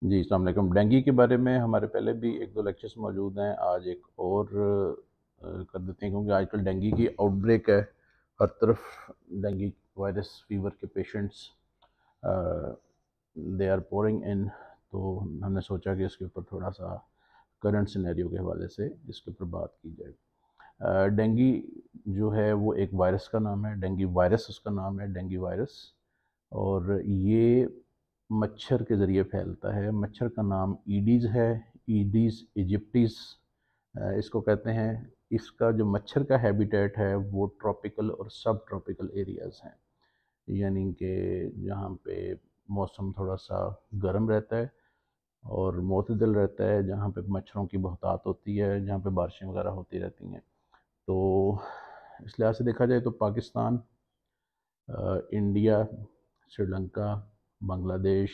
जी, अस्सलाम वालेकुम। डेंगू के बारे में हमारे पहले भी 1-2 लेक्चर्स मौजूद हैं। आज एक और कर देते हैं क्योंकि आजकल डेंगू की आउटब्रेक है। हर तरफ डेंगू वायरस फीवर के patients they are pouring in. तो हमने सोचा कि इसके ऊपर थोड़ा-सा करंट सिनेरियो के हवाले से इसके ऊपर बात की जाए। डेंगू जो है वो एक वायरस का नाम है, डेंगू वायरस उसका नाम है, डेंगू वायरस। और ये मच्छर के ज़रिए फैलता है। मच्छर का नाम ईडीज़ है, ईडीज़ इजिप्टिस इसको कहते हैं। इसका जो मच्छर का हैबिटेट है वो ट्रॉपिकल और सब ट्रॉपिकल एरियाज़ हैं, यानी कि जहाँ पे मौसम थोड़ा-सा गर्म रहता है और मोतदल रहता है, जहाँ पे मच्छरों की बहुतात होती है, जहाँ पे बारिशें वगैरह होती रहती हैं। तो इस लिहाज से देखा जाए तो पाकिस्तान, इंडिया, श्रीलंका, बांग्लादेश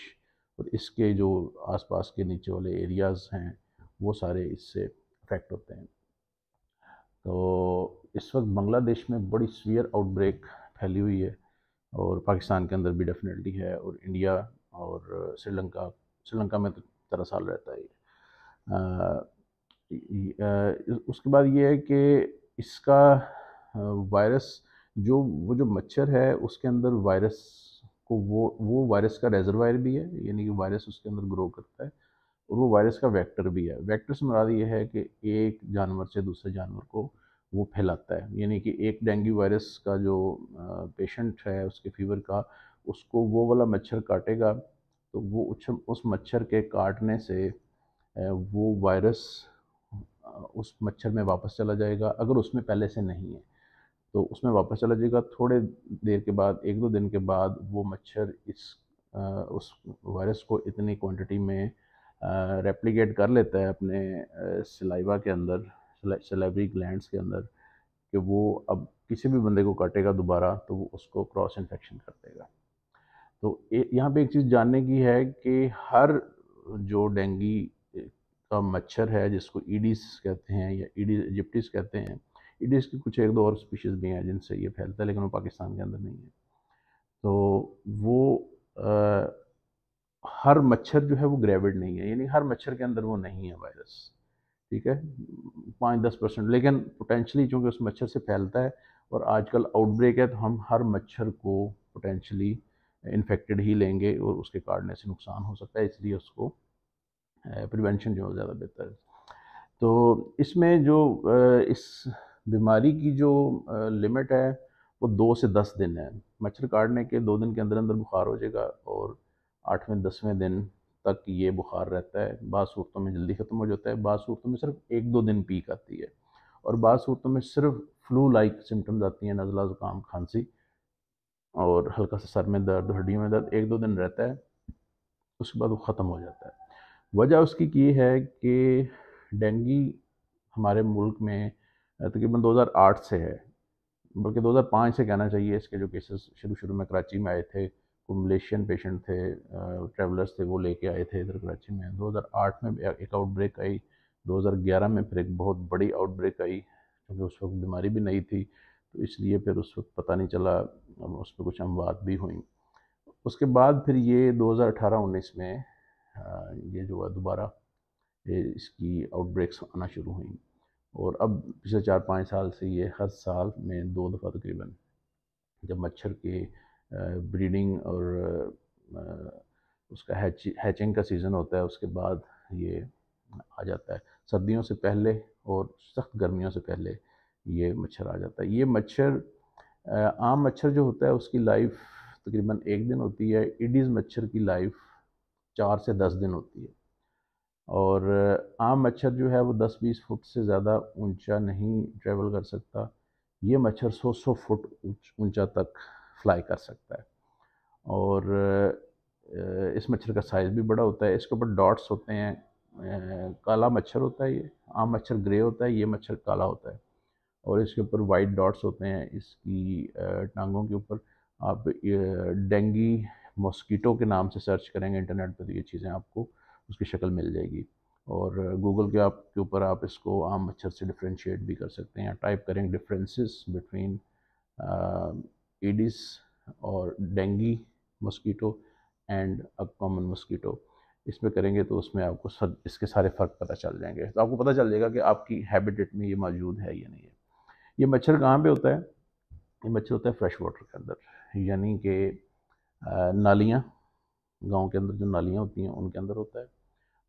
और इसके जो आसपास के नीचे वाले एरियाज़ हैं वो सारे इससे अफेक्ट होते हैं। तो इस वक्त बांग्लादेश में बड़ी सीवियर आउटब्रेक फैली हुई है और पाकिस्तान के अंदर भी डेफिनेटली है, और इंडिया और श्रीलंका, श्रीलंका में तो तरह साल रहता है ये। उसके बाद ये है कि इसका वायरस, जो वो जो मच्छर है उसके अंदर वायरस को, वो वायरस का रेजरवायर भी है, यानी कि वायरस उसके अंदर ग्रो करता है, और वो वायरस का वेक्टर भी है। वेक्टर से मुराद ये है कि एक जानवर से दूसरे जानवर को वो फैलाता है, यानी कि एक डेंगू वायरस का जो पेशेंट है उसके फीवर का, उसको वो वाला मच्छर काटेगा तो वो उस मच्छर के काटने से वो वायरस उस मच्छर में वापस चला जाएगा। अगर उसमें पहले से नहीं है तो उसमें वापस चला जाएगा। थोड़े देर के बाद, 1-2 दिन के बाद, वो मच्छर उस वायरस को इतनी क्वांटिटी में रेप्लिकेट कर लेता है अपने सलाइवा के अंदर, सलाइवरी ग्लैंड्स के अंदर, कि वो अब किसी भी बंदे को काटेगा दोबारा तो वो उसको क्रॉस इन्फेक्शन कर देगा। तो यहाँ पे एक चीज़ जानने की है कि हर जो डेंगू का मच्छर है जिसको ईडीस कहते हैं या ईडीज इजिप्टिस कहते हैं, ईडीस की कुछ 1-2 और स्पीशीज़ भी हैं जिनसे ये फैलता है, लेकिन वो पाकिस्तान के अंदर नहीं है। तो वो अ, हर मच्छर जो है वो ग्रेविड नहीं है, यानी हर मच्छर के अंदर वो नहीं है वायरस, ठीक है, 5-10%। लेकिन पोटेंशली चूँकि उस मच्छर से फैलता है और आजकल आउटब्रेक है, तो हम हर मच्छर को पोटेंशली इन्फेक्टेड ही लेंगे और उसके काटने से नुकसान हो सकता है, इसलिए उसको प्रिवेंशन जो है ज़्यादा बेहतर है। तो इसमें जो इस बीमारी की जो लिमिट है वो 2 से 10 दिन है। मच्छर काटने के 2 दिन के अंदर अंदर बुखार हो जाएगा और 8वें 10वें दिन तक ये बुखार रहता है। बाज़ सूरतों में जल्दी ख़त्म हो जाता है, बाज़ सूरतों में सिर्फ 1-2 दिन पीक आती है, और बाज़ सूरतों में सिर्फ फ्लू लाइक सिम्टम्स आती हैं, नज़ला ज़ुकाम खांसी और हल्का सा सर में दर्द, हड्डियों में दर्द 1-2 दिन रहता है, उसके बाद वो ख़त्म हो जाता है। वजह उसकी ये है कि डेंगू हमारे मुल्क में तकरीबन 2008 से है, बल्कि 2005 से कहना चाहिए। इसके जो केसेस शुरू शुरू में कराची में आए थे, वो मलेशियन पेशेंट थे, ट्रैवलर्स थे, वो लेके आए थे इधर कराची में। 2008 में एक आउटब्रेक आई, 2011 में फिर एक बहुत बड़ी आउटब्रेक आई, क्योंकि उस वक्त बीमारी भी नहीं थी, तो इसलिए फिर उस वक्त पता नहीं चला, उस पर कुछ अमवात भी हुई। उसके बाद फिर ये 2018-19 में ये जो है दोबारा इसकी आउटब्रेक्स आना शुरू हुई, और अब पिछले 4-5 साल से ये हर साल में 2 दफ़ा तकरीबन, जब मच्छर की ब्रीडिंग और उसका हैचिंग का सीज़न होता है, उसके बाद ये आ जाता है। सर्दियों से पहले और सख्त गर्मियों से पहले ये मच्छर आ जाता है। ये मच्छर, आम मच्छर जो होता है उसकी लाइफ तकरीबन 1 दिन होती है। ईडीज़ मच्छर की लाइफ 4 से 10 दिन होती है, और आम मच्छर जो है वो 10-20 फुट से ज़्यादा ऊंचा नहीं ट्रेवल कर सकता। ये मच्छर 100-100 फुट ऊंचा तक फ्लाई कर सकता है, और इस मच्छर का साइज़ भी बड़ा होता है। इसके ऊपर डॉट्स होते हैं। काला मच्छर होता है ये, आम मच्छर ग्रे होता है, ये मच्छर काला होता है, और इसके ऊपर वाइट डॉट्स होते हैं इसकी टांगों के ऊपर। आप डेंगी मॉस्कीटो के नाम से सर्च करेंगे इंटरनेट पर तो ये चीज़ें आपको उसकी शक्ल मिल जाएगी, और गूगल के ऊपर आप इसको आम मच्छर से डिफ्रेंशिएट भी कर सकते हैं। टाइप करेंगे डिफरेंसेस बिटवीन ईडिस और dinghy mosquito and a common mosquito. इसमें करेंगे तो उसमें आपको सब इसके सारे फ़र्क पता चल जाएंगे। तो आपको पता चल जाएगा कि आपकी हैबिटेट में ये मौजूद है या नहीं है। ये मच्छर कहाँ पे होता है? ये मच्छर होता है फ्रेश वाटर के अंदर, यानी कि नालियाँ, गाँव के अंदर जो नालियाँ होती हैं उनके अंदर होता है।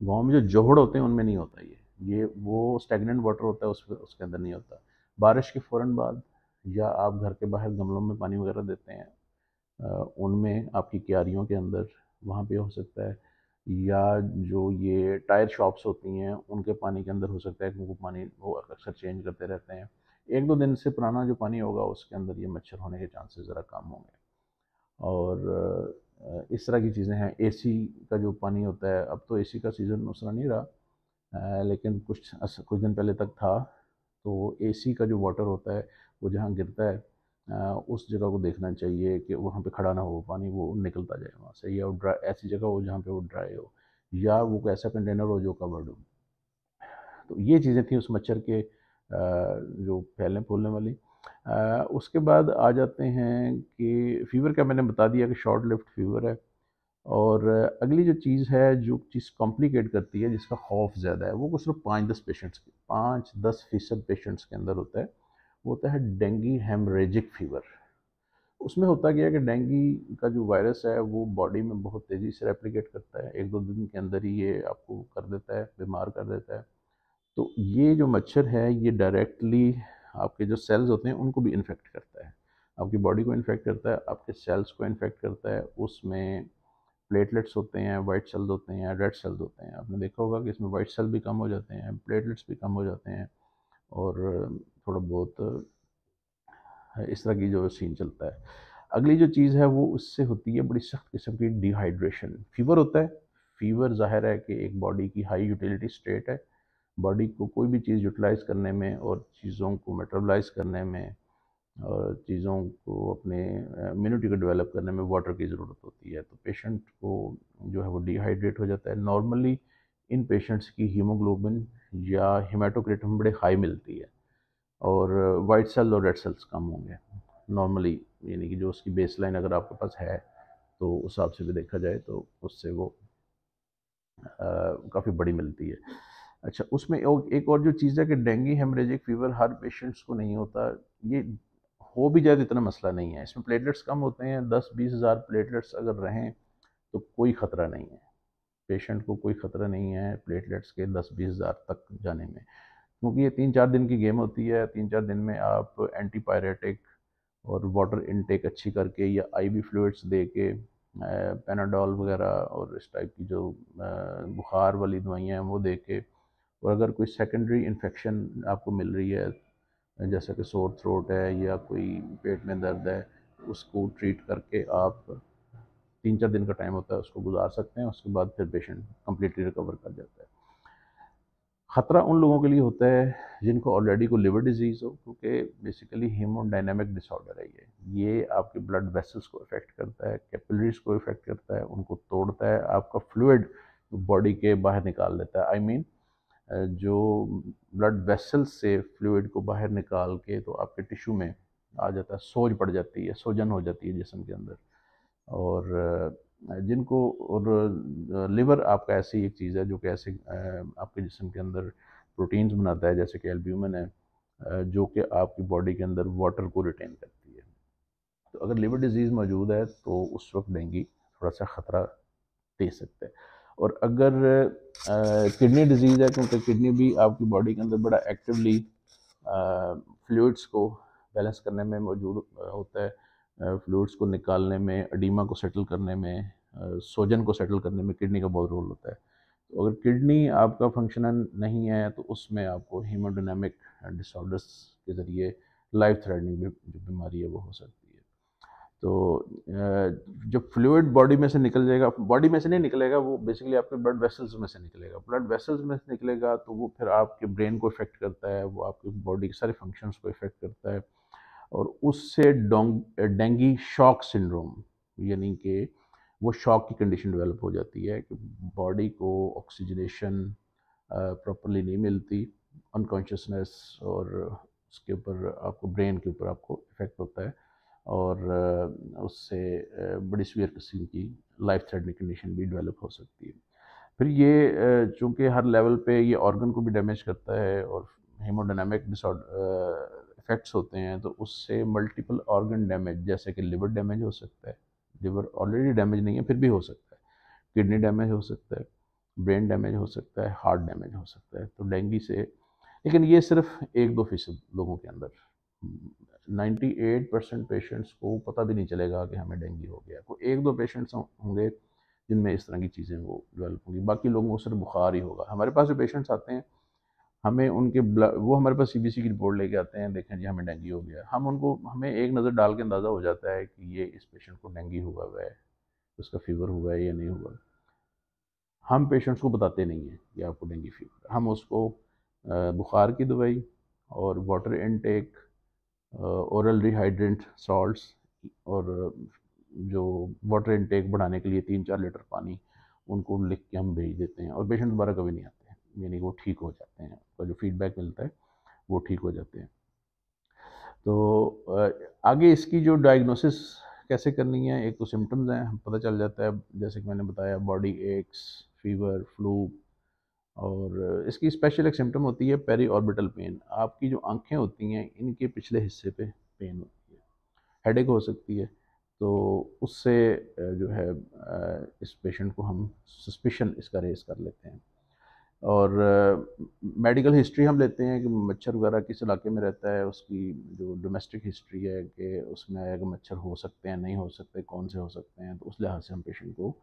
गाँव में जो जोहड़ होते हैं उनमें नहीं होता ये वो स्टैगनेंट वाटर होता है, उसके अंदर नहीं होता। बारिश के फ़ौरन बाद या आप घर के बाहर गमलों में पानी वगैरह देते हैं, उनमें आपकी क्यारियों के अंदर वहाँ पे हो सकता है, या जो ये टायर शॉप्स होती हैं उनके पानी के अंदर हो सकता है, क्योंकि वो पानी वो अक्सर चेंज करते रहते हैं। 1-2 दिन से पुराना जो पानी होगा उसके अंदर ये मच्छर होने के चांसेस ज़रा कम होंगे। और इस तरह की चीज़ें हैं। एसी का जो पानी होता है, अब तो एसी का सीज़न उस तरह नहीं रहा, लेकिन कुछ दिन पहले तक था। तो एसी का जो वाटर होता है वो जहाँ गिरता है, उस जगह को देखना चाहिए कि वहाँ पे खड़ा ना हो पानी, वो निकलता जाए वहाँ से, या वो ड्राई ऐसी जगह हो जहाँ पे वो ड्राई हो, या वो कोई ऐसा कंटेनर हो जो कवर्ड हो। तो ये चीज़ें थी उस मच्छर के जो फैलने फूलने वाली। उसके बाद आ जाते हैं कि फ़ीवर का मैंने बता दिया कि शॉर्ट लिव्ड फ़ीवर है। और अगली जो चीज़ है, जो चीज़ कॉम्प्लिकेट करती है, जिसका खौफ ज़्यादा है, वो कुछ सिर्फ 5-10% पेशेंट्स के अंदर होता है। वो होता है डेंगू हेमरेजिक फ़ीवर। उसमें होता क्या है कि डेंगू का जो वायरस है वो बॉडी में बहुत तेज़ी से रेप्लिकेट करता है, 1-2 दिन के अंदर ही ये आपको कर देता है, बीमार कर देता है। तो ये जो मच्छर है ये डायरेक्टली आपके जो सेल्स होते हैं उनको भी इन्फेक्ट करता है, आपकी बॉडी को इन्फेक्ट करता है, आपके सेल्स को इन्फेक्ट करता है। उसमें प्लेटलेट्स होते हैं, वाइट सेल्स होते हैं, रेड सेल्स होते हैं। आपने देखा होगा कि इसमें वाइट सेल भी कम हो जाते हैं, प्लेटलेट्स भी कम हो जाते हैं, और थोड़ा बहुत इस तरह की जो सीन चलता है। अगली जो चीज़ है वो उससे होती है बड़ी सख्त किस्म की डिहाइड्रेशन। फीवर होता है, फीवर ज़ाहिर है कि एक बॉडी की हाई यूटिलिटी स्टेट है। बॉडी को कोई भी चीज़ यूटिलाइज़ करने में और चीज़ों को मेटाबोलाइज़ करने में और चीज़ों को अपने इम्यूनिटी को डेवलप करने में वाटर की ज़रूरत होती है। तो पेशेंट को जो है वो डिहाइड्रेट हो जाता है। नॉर्मली इन पेशेंट्स की हीमोग्लोबिन या हेमाटोक्रिट में बड़े हाई मिलती है, और वाइट सेल और रेड सेल्स कम होंगे नॉर्मली, यानी कि जो उसकी बेसलाइन अगर आपके पास है तो उस हिसाब से भी देखा जाए तो उससे वो काफ़ी बड़ी मिलती है। अच्छा, उसमें एक और जो चीज़ है कि डेंगू हेमरेजिक फ़ीवर हर पेशेंट्स को नहीं होता। ये हो भी जाए तो इतना मसला नहीं है। इसमें प्लेटलेट्स कम होते हैं, 10-20 हज़ार प्लेटलेट्स अगर रहें तो कोई ख़तरा नहीं है। पेशेंट को कोई ख़तरा नहीं है प्लेटलेट्स के 10-20 हज़ार तक जाने में, क्योंकि ये 3-4 दिन की गेम होती है। 3-4 दिन में आप एंटीपायरेटिक और वाटर इनटेक अच्छी करके या आईवी फ्लूइड्स दे के, पैनाडोल वगैरह और इस टाइप की जो बुखार वाली दवाइयाँ हैं वो दे के, और अगर कोई सेकेंडरी इन्फेक्शन आपको मिल रही है, जैसे कि सोर थ्रोट है या कोई पेट में दर्द है, उसको ट्रीट करके आप 3-4 दिन का टाइम होता है उसको गुजार सकते हैं। उसके बाद फिर पेशेंट कम्प्लीटली रिकवर कर जाता है। ख़तरा उन लोगों के लिए होता है जिनको ऑलरेडी को लिवर डिजीज़ हो, क्योंकि बेसिकली हीमोडायनामिक डिसऑर्डर है ये आपके ब्लड वेसल्स को इफ़ेक्ट करता है, कैपिलरीज को इफ़ेक्ट करता है, उनको तोड़ता है, आपका फ्लूइड बॉडी के बाहर निकाल लेता है। आई मीन जो ब्लड वेसल्स से फ्लूइड को बाहर निकाल के तो आपके टिश्यू में आ जाता है, सोज पड़ जाती है, सोजन हो जाती है जिस्म के अंदर। और जिनको और लिवर आपका ऐसी एक चीज़ है जो कि ऐसे आपके जिस्म के अंदर प्रोटीन्स बनाता है, जैसे कि एल्ब्यूमिन है, जो कि आपकी बॉडी के अंदर वाटर को रिटेन करती है। तो अगर लिवर डिजीज़ मौजूद है तो उस वक्त डेंगू थोड़ा सा ख़तरा दे सकता है। और अगर किडनी डिजीज़ है, क्योंकि किडनी भी आपकी बॉडी के अंदर बड़ा एक्टिवली फ्लूइड्स को बैलेंस करने में मौजूद होता है, फ्लूइड्स को निकालने में, एडीमा को सेटल करने में, सोजन को सेटल करने में किडनी का बहुत रोल होता है। तो अगर किडनी आपका फंक्शनल नहीं है तो उसमें आपको हीमोडायनामिक डिसऑर्डर्स के ज़रिए लाइफ थ्रेटनिंग जो बीमारी है वो हो सकती है। तो जब फ्लूइड बॉडी में से निकल जाएगा, बॉडी में से नहीं निकलेगा, वो बेसिकली आपके ब्लड वेसल्स में से निकलेगा। ब्लड वेसल्स में से निकलेगा तो वो फिर आपके ब्रेन को इफ़ेक्ट करता है, वो आपकी बॉडी के सारे फंक्शंस को इफ़ेक्ट करता है, और उससे डेंगू शॉक सिंड्रोम, यानी कि वो शॉक की कंडीशन डेवलप हो जाती है कि बॉडी को ऑक्सीजनेशन प्रॉपरली नहीं मिलती, अनकॉन्शियसनेस, और उसके ऊपर आपको ब्रेन के ऊपर आपको इफ़ेक्ट होता है, और उससे बड़ी सीवियर किस्म की लाइफ थ्रेटनिंग कंडीशन भी डेवलप हो सकती है। फिर ये चूँकि हर लेवल पे ये ऑर्गन को भी डैमेज करता है और हेमोडायनामिक इफ़ेक्ट्स होते हैं, तो उससे मल्टीपल ऑर्गन डैमेज, जैसे कि लिवर डैमेज हो सकता है, लिवर ऑलरेडी डैमेज नहीं है फिर भी हो सकता है, किडनी डैमेज हो सकता है, ब्रेन डैमेज हो सकता है, हार्ट डैमेज हो सकता है। तो डेंगू से, लेकिन ये सिर्फ 1-2% लोगों के अंदर, 98% पेशेंट्स को पता भी नहीं चलेगा कि हमें डेंगू हो गया। कोई 1-2 पेशेंट्स होंगे जिनमें इस तरह की चीज़ें वो डेवलप होंगी, बाकी लोगों को सिर्फ बुखार ही होगा। हमारे पास जो पेशेंट्स आते हैं, हमें उनके ब्लड, वो हमारे पास सीबीसी की रिपोर्ट लेके आते हैं, देखें जी हमें डेंगू हो गया। हमें एक नज़र डाल के अंदाज़ा हो जाता है कि ये इस पेशेंट को डेंगू हुआ है, उसका फीवर हुआ है या नहीं हुआ। हम पेशेंट्स को बताते नहीं हैं कि आपको डेंगू फीवर, हम उसको बुखार की दवाई और वाटर इनटेक, ओरल रिहाइड्रेंट सॉल्ट्स, और जो वाटर इनटेक बढ़ाने के लिए 3-4 लीटर पानी, उनको लिख के हम भेज देते हैं और पेशेंट दोबारा कभी नहीं आते हैं, यानी वो ठीक हो जाते हैं। उनका जो फीडबैक मिलता है वो ठीक हो जाते हैं। तो आगे इसकी जो डायग्नोसिस कैसे करनी है, एक तो सिम्टम्स हैं, पता चल जाता है, जैसे कि मैंने बताया, बॉडी एक्स, फीवर, फ्लू, और इसकी स्पेशल एक सिम्टम होती है पेरी ऑर्बिटल पेन। आपकी जो आंखें होती हैं इनके पिछले हिस्से पे पेन होती है, हेडेक हो सकती है। तो उससे जो है इस पेशेंट को हम सस्पिशन इसका रेस कर लेते हैं। और मेडिकल हिस्ट्री हम लेते हैं कि मच्छर वगैरह किस इलाके में रहता है, उसकी जो डोमेस्टिक हिस्ट्री है कि उसमें अगर मच्छर हो सकते हैं, नहीं हो सकते, कौन से हो सकते हैं, तो उस लिहाज से हम पेशेंट को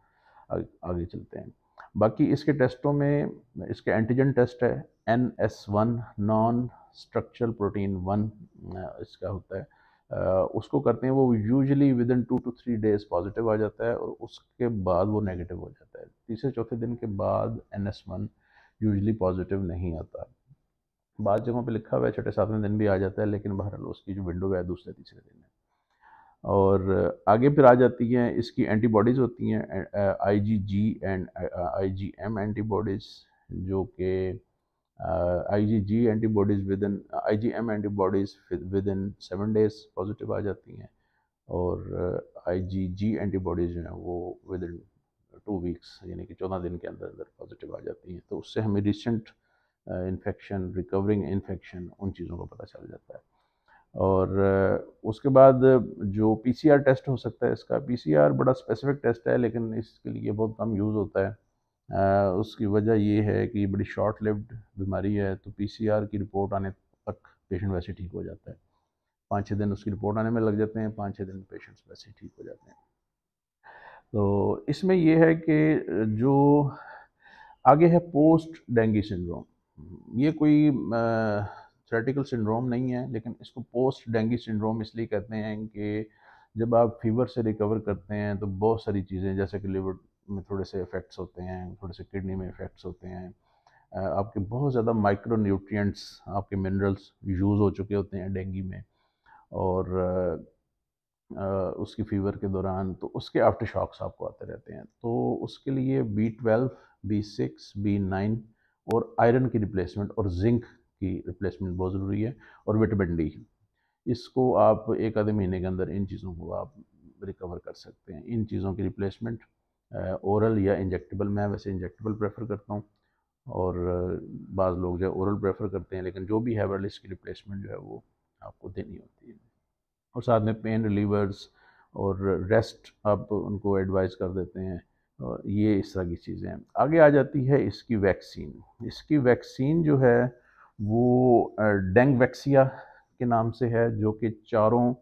आगे चलते हैं। बाकी इसके टेस्टों में इसके एंटीजन टेस्ट है, NS1, नॉन स्ट्रक्चरल प्रोटीन 1 इसका होता है। उसको करते हैं, वो usually with in 2 to 3 days positive आ जाता है और उसके बाद वो नेगेटिव हो जाता है। तीसरे चौथे दिन के बाद NS1 यूजुअली पॉजिटिव नहीं आता। बाद जगहों पे लिखा हुआ है छठे सातवें दिन भी आ जाता है, लेकिन बहरहाल उसकी जो विंडो है दूसरे तीसरे दिन है। और आगे फिर आ जाती हैं इसकी एंटीबॉडीज़ होती हैं, IgG एंड IgM एंटीबॉडीज़, जो कि IgG antibodies with in IgM antibodies with in 7 days positive आ जाती हैं, और IgG एंटीबॉडीज़ जो हैं वो विद इन 2 weeks, यानी कि 14 दिन के अंदर अंदर पॉजिटिव आ जाती हैं। तो उससे हमें रिसेंट इन्फेक्शन, रिकवरिंग इन्फेक्शन, उन चीज़ों का पता चल जाता है। और उसके बाद जो PCR टेस्ट हो सकता है, इसका PCR बड़ा स्पेसिफिक टेस्ट है, लेकिन इसके लिए बहुत कम यूज़ होता है। उसकी वजह ये है कि बड़ी शॉर्ट लिव्ड बीमारी है, तो PCR की रिपोर्ट आने तक पेशेंट वैसे ठीक हो जाता है। 5-6 दिन उसकी रिपोर्ट आने में लग जाते हैं, 5-6 दिन पेशेंट्स वैसे ही ठीक हो जाते हैं। तो इसमें यह है कि जो आगे है पोस्ट डेंगू सिंड्रोम। ये कोई थ्रेटिकल सिंड्रोम नहीं है, लेकिन इसको पोस्ट डेंगू सिंड्रोम इसलिए कहते हैं कि जब आप फीवर से रिकवर करते हैं तो बहुत सारी चीज़ें, जैसे कि लिवर में थोड़े से इफ़ेक्ट्स होते हैं, थोड़े से किडनी में इफ़ेक्ट्स होते हैं, आपके बहुत ज़्यादा माइक्रो न्यूट्रिएंट्स, आपके मिनरल्स यूज़ हो चुके होते हैं डेंगू में, और उसकी फ़ीवर के दौरान, तो उसके आफ्टर शॉक्स आपको आते रहते हैं। तो उसके लिए B12, B6, B9 और आयरन की रिप्लेसमेंट और जिंक की रिप्लेसमेंट बहुत ज़रूरी है, और विटामिन डी। इसको आप एक आधे महीने के अंदर इन चीज़ों को आप रिकवर कर सकते हैं। इन चीज़ों की रिप्लेसमेंट ओरल या इंजेक्टेबल, मैं वैसे इंजेक्टेबल प्रेफर करता हूँ, और बाज़ लोग जो है ओरल प्रेफर करते हैं, लेकिन जो भी है वाली इसकी रिप्लेसमेंट जो है वो आपको देनी होती है। और साथ में पेन रिलीवर्स और रेस्ट आप उनको एडवाइस कर देते हैं, और ये इस तरह की चीज़ें हैं। आगे आ जाती है इसकी वैक्सीन। इसकी वैक्सीन जो है वो डेंगवैक्सिया के नाम से है, जो कि चारों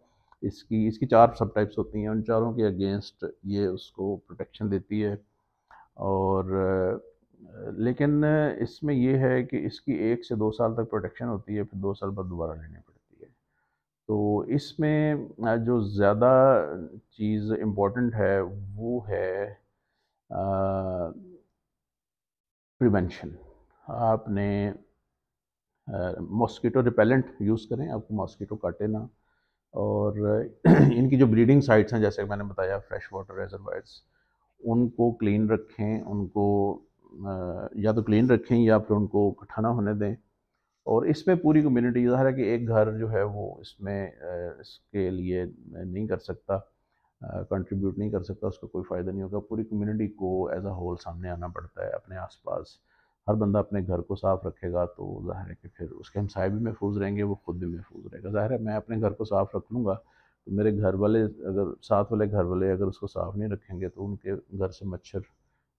इसकी 4 सब टाइप्स होती हैं, उन चारों के अगेंस्ट ये उसको प्रोटेक्शन देती है। और लेकिन इसमें ये है कि इसकी 1 से 2 साल तक प्रोटेक्शन होती है, फिर 2 साल बाद दोबारा लेनी पड़ती है। तो इसमें जो ज़्यादा चीज़ इम्पोर्टेंट है वो है प्रिवेंशन। आपने मॉस्किटो रिपेलेंट यूज़ करें, आपको मॉस्किटो काटे ना। और इनकी जो ब्रीडिंग साइट्स हैं, जैसे मैंने बताया, फ्रेश वाटर रेजरवायर्स, उनको क्लीन रखें, उनको या तो क्लीन रखें या फिर उनको इकट्ठा ना होने दें। और इसमें पूरी कम्युनिटी, ज़ाहिर है कि एक घर जो है वो इसमें इसके लिए नहीं कर सकता, कंट्रीब्यूट नहीं कर सकता उसका कोई फ़ायदा नहीं होगा। पूरी कम्युनिटी को एज अ होल सामने आना पड़ता है। अपने आसपास हर बंदा अपने घर को साफ़ रखेगा तो ज़ाहिर है कि फिर उसके हमसाए भी महफूज रहेंगे, वो खुद भी महफूज रहेगा। ज़ाहिर है मैं अपने घर को साफ़ रख लूँगा तो मेरे घर वाले, अगर साथ वाले घर वाले अगर उसको साफ़ नहीं रखेंगे तो उनके घर से मच्छर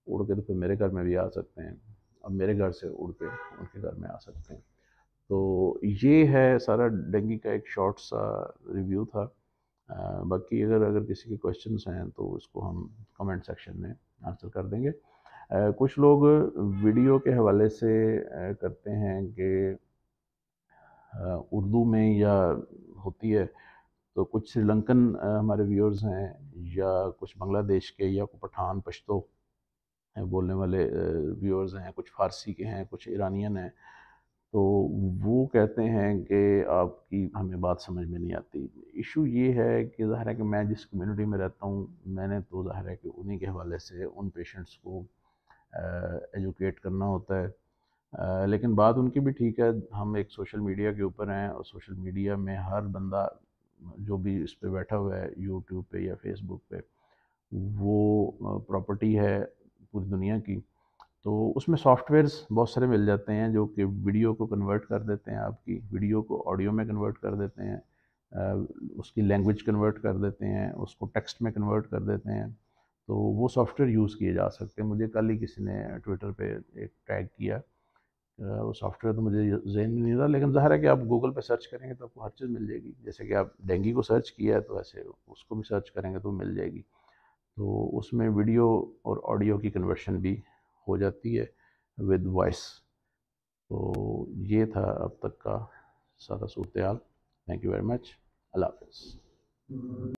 उड़ के तो फिर मेरे घर में भी आ सकते हैं, और मेरे घर से उड़ के उनके घर में आ सकते हैं। तो ये है सारा डेंगू का एक शॉर्ट सा रिव्यू था। बाकी अगर अगर किसी के क्वेश्चंस हैं तो इसको हम कमेंट सेक्शन में आंसर कर देंगे। कुछ लोग वीडियो के हवाले से करते हैं कि उर्दू में या होती है, तो कुछ श्रीलंकन हमारे व्यूअर्स हैं, या कुछ बांग्लादेश के, या कुछ पठान पश्तो बोलने वाले व्यूअर्स हैं, कुछ फ़ारसी के हैं, कुछ ईरानियन हैं। तो वो कहते हैं कि आपकी हमें बात समझ में नहीं आती। इशू ये है कि ज़ाहिर है कि मैं जिस कम्युनिटी में रहता हूँ, मैंने तो ज़ाहिर है कि उन्हीं के हवाले से उन पेशेंट्स को एजुकेट करना होता है। लेकिन बात उनकी भी ठीक है, हम एक सोशल मीडिया के ऊपर हैं, और सोशल मीडिया में हर बंदा जो भी इस पे बैठा हुआ है यूट्यूब पे या फेसबुक पे, वो प्रॉपर्टी है पूरी दुनिया की। तो उसमें सॉफ्टवेयर्स बहुत सारे मिल जाते हैं जो कि वीडियो को कन्वर्ट कर देते हैं, आपकी वीडियो को ऑडियो में कन्वर्ट कर देते हैं, उसकी लैंग्वेज कन्वर्ट कर देते हैं, उसको टेक्स्ट में कन्वर्ट कर देते हैं। तो वो सॉफ्टवेयर यूज़ किए जा सकते हैं। मुझे कल ही किसी ने ट्विटर पे एक टैग किया, वो सॉफ्टवेयर तो मुझे ज़हन में नहीं रहा, लेकिन ज़ाहिर है कि आप गूगल पे सर्च करेंगे तो आपको हर चीज़ मिल जाएगी। जैसे कि आप डेंगू को सर्च किया है तो ऐसे उसको भी सर्च करेंगे तो मिल जाएगी। तो उसमें वीडियो और ऑडियो की कन्वर्शन भी हो जाती है विद वॉइस। तो ये था अब तक का सारा सूरत हाल। Thank you very much. अल्लाह हाफ़िज़।